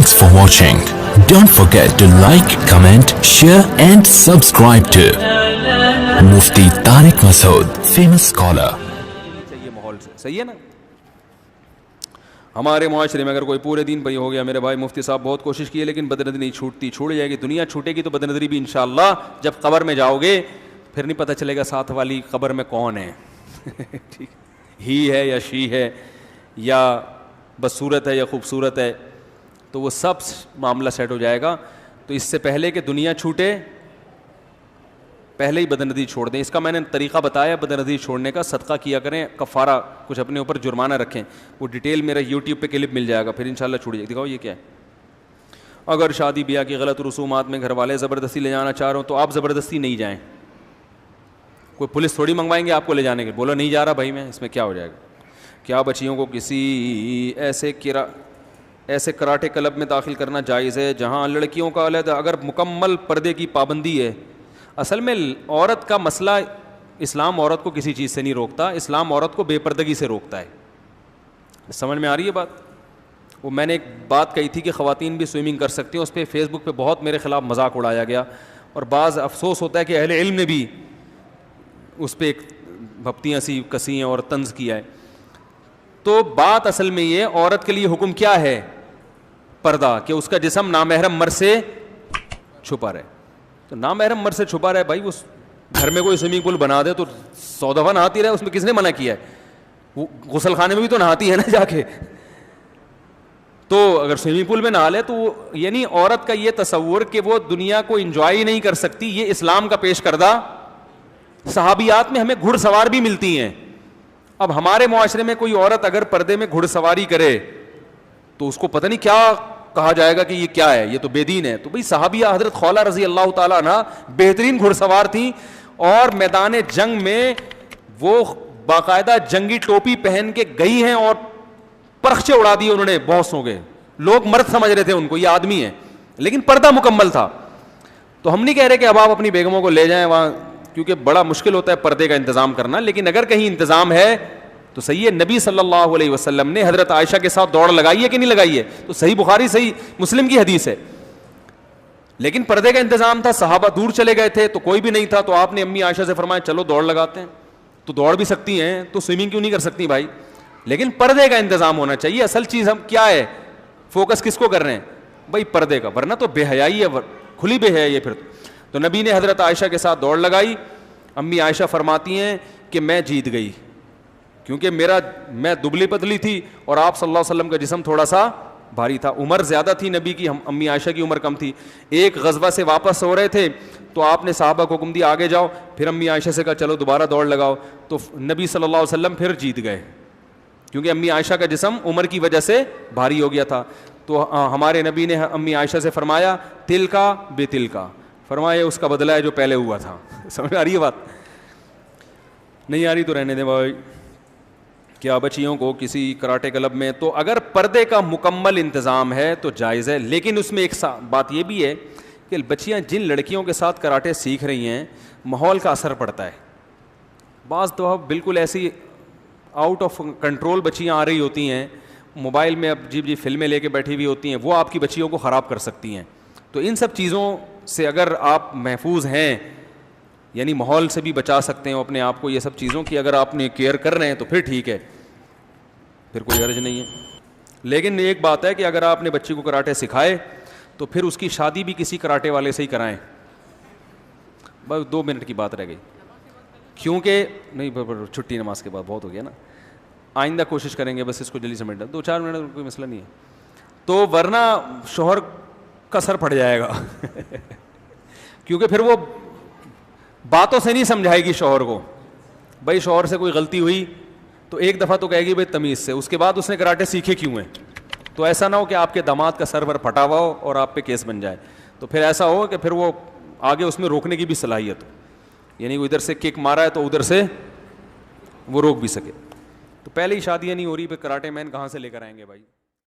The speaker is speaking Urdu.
Thanks for watching. Don't forget to like, comment, share and subscribe to Mufti Tariq Masood, famous scholar. یہ ماحول سے صحیح ہے نا. ہمارے معاشرے میں اگر کوئی پورے دین پہ ہو گیا میرے بھائی مفتی صاحب بہت کوشش کی ہے لیکن بدنظری نہیں چھوٹتی, چھوٹ جائے گی. دنیا چھوٹے گی تو بدنظری بھی انشاءاللہ. جب قبر میں جاؤ گے پھر نہیں پتہ چلے گا ساتھ والی قبر میں کون ہے, ٹھیک, ہی ہے یا شی ہے یا بدصورت ہے یا خوبصورت ہے, تو وہ سب معاملہ سیٹ ہو جائے گا. تو اس سے پہلے کہ دنیا چھوٹے پہلے ہی بدنظری چھوڑ دیں. اس کا میں نے طریقہ بتایا بدنظری چھوڑنے کا. صدقہ کیا کریں, کفارہ کچھ اپنے اوپر جرمانہ رکھیں. وہ ڈیٹیل میرا یوٹیوب پہ کلپ مل جائے گا, پھر انشاءاللہ چھوڑ جائے. دکھاؤ یہ کیا ہے. اگر شادی بیاہ کی غلط رسومات میں گھر والے زبردستی لے جانا چاہ رہے ہو تو آپ زبردستی نہیں جائیں. کوئی پولیس تھوڑی منگوائیں گے آپ کو لے جانے کے. بولو نہیں جا رہا بھائی میں, اس میں کیا ہو جائے گا. کیا بچیوں کو کسی ایسے کراٹے کلب میں داخل کرنا جائز ہے جہاں لڑکیوں کا علیحدہ, اگر مکمل پردے کی پابندی ہے. اصل میں عورت کا مسئلہ, اسلام عورت کو کسی چیز سے نہیں روکتا, اسلام عورت کو بے پردگی سے روکتا ہے. سمجھ میں آ رہی ہے بات. وہ میں نے ایک بات کہی تھی کہ خواتین بھی سوئمنگ کر سکتی ہیں, اس پہ فیس بک پہ بہت میرے خلاف مذاق اڑایا گیا, اور بعض افسوس ہوتا ہے کہ اہل علم نے بھی اس پہ ایک بھپتیاں سی کسی ہیں اور طنز کیا ہے. تو بات اصل میں یہ, عورت کے لیے حکم کیا ہے, پردہ, کہ اس کا جسم نامحرم مرد سے چھپا رہے. تو نامحرم مرد سے چھپا رہے بھائی, اس گھر میں کوئی سوئمنگ پول بنا دے تو 100 دفعہ نہاتی رہے, اس میں کس نے منع کیا ہے. وہ غسل خانے میں بھی تو نہاتی ہے نا جا کے. تو اگر سوئمنگ پول میں نہا لے تو یعنی عورت کا یہ تصور کہ وہ دنیا کو انجوائے نہیں کر سکتی, یہ اسلام کا پیش کردہ. صحابیات میں ہمیں گھڑ سوار بھی ملتی ہیں. اب ہمارے معاشرے میں کوئی عورت اگر پردے میں گھڑ سواری کرے تو اس کو پتہ نہیں کیا کہا جائے گا کہ یہ کیا ہے, یہ تو بے دین ہے. تو بھئی صحابیہ حضرت خولہ رضی اللہ تعالیٰ عنہ بہترین گھڑ سوار تھیں, اور میدان جنگ میں وہ باقاعدہ جنگی ٹوپی پہن کے گئی ہیں اور پرخچے اڑا دیے انہوں نے. بہت سو گئے لوگ مرد سمجھ رہے تھے ان کو, یہ آدمی ہے, لیکن پردہ مکمل تھا. تو ہم نہیں کہہ رہے کہ اب آپ اپنی بیگموں کو لے جائیں وہاں, کیونکہ بڑا مشکل ہوتا ہے پردے کا انتظام کرنا, لیکن اگر کہیں انتظام ہے تو صحیح ہے. نبی صلی اللہ علیہ وسلم نے حضرت عائشہ کے ساتھ دوڑ لگائی ہے کہ نہیں لگائی ہے, تو صحیح بخاری صحیح مسلم کی حدیث ہے. لیکن پردے کا انتظام تھا, صحابہ دور چلے گئے تھے تو کوئی بھی نہیں تھا, تو آپ نے امی عائشہ سے فرمایا چلو دوڑ لگاتے ہیں. تو دوڑ بھی سکتی ہیں تو سوئمنگ کیوں نہیں کر سکتی بھائی, لیکن پردے کا انتظام ہونا چاہیے. اصل چیز ہم کیا ہے, فوکس کس کو کر رہے ہیں بھائی, پردے کا, ورنہ تو بے حیائی ہے, کھلی بے حیائی ہے پھر. تو نبی نے حضرت عائشہ کے ساتھ دوڑ لگائی. امی عائشہ فرماتی ہیں کہ میں جیت گئی, کیونکہ میں دبلی پتلی تھی اور آپ صلی اللہ علیہ وسلم کا جسم تھوڑا سا بھاری تھا. عمر زیادہ تھی نبی کی, امی عائشہ کی عمر کم تھی. ایک غزوہ سے واپس ہو رہے تھے تو آپ نے صحابہ کو حکم دیا آگے جاؤ, پھر امی عائشہ سے کہا چلو دوبارہ دوڑ لگاؤ. تو نبی صلی اللہ علیہ وسلم پھر جیت گئے, کیونکہ امی عائشہ کا جسم عمر کی وجہ سے بھاری ہو گیا تھا. تو ہمارے نبی نے امی عائشہ سے فرمایا تل کا بے تل کا, فرمایا اس کا بدلہ ہے جو پہلے ہوا تھا. سمجھ آ رہی ہے بات, نہیں آ رہی تو رہنے دیں بھائی. کیا بچیوں کو کسی کراٹے کلب میں, تو اگر پردے کا مکمل انتظام ہے تو جائز ہے, لیکن اس میں ایک بات یہ بھی ہے کہ بچیاں جن لڑکیوں کے ساتھ کراٹے سیکھ رہی ہیں ماحول کا اثر پڑتا ہے. بعض تو بالکل ایسی آؤٹ آف کنٹرول بچیاں آ رہی ہوتی ہیں, موبائل میں اب جی فلمیں لے کے بیٹھی ہوئی ہوتی ہیں, وہ آپ کی بچیوں کو خراب کر سکتی ہیں. تو ان سب چیزوں سے اگر آپ محفوظ ہیں, یعنی ماحول سے بھی بچا سکتے ہیں اپنے آپ کو, یہ سب چیزوں کی اگر آپ نے کیئر کر رہے ہیں تو پھر ٹھیک ہے, پھر کوئی حرج نہیں ہے. لیکن ایک بات ہے کہ اگر آپ نے بچی کو کراٹے سکھائے تو پھر اس کی شادی بھی کسی کراٹے والے سے ہی کرائیں. بس 2 منٹ کی بات رہ گئی, کیونکہ نہیں چھٹی نماز کے بعد بہت ہو گیا نا, آئندہ کوشش کریں گے بس اس کو جلدی سمیٹنا, 2-4 منٹ کوئی مسئلہ نہیں ہے. تو ورنہ شوہر کا سر پھٹ جائے گا کیونکہ پھر وہ باتوں سے نہیں سمجھائے گی شوہر کو. بھائی شوہر سے کوئی غلطی ہوئی تو ایک دفعہ تو کہے گی بھائی تمیز سے, اس کے بعد اس نے کراٹے سیکھے کیوں ہیں. تو ایسا نہ ہو کہ آپ کے داماد کا سر پر پھٹا ہوا ہو اور آپ پہ کیس بن جائے. تو پھر ایسا ہو کہ پھر وہ آگے اس میں روکنے کی بھی صلاحیت ہو, یعنی وہ ادھر سے کک مارا ہے تو ادھر سے وہ روک بھی سکے. تو پہلے ہی شادیاں نہیں ہو رہی, پھر کراٹے مین کہاں سے لے کر آئیں گے بھائی.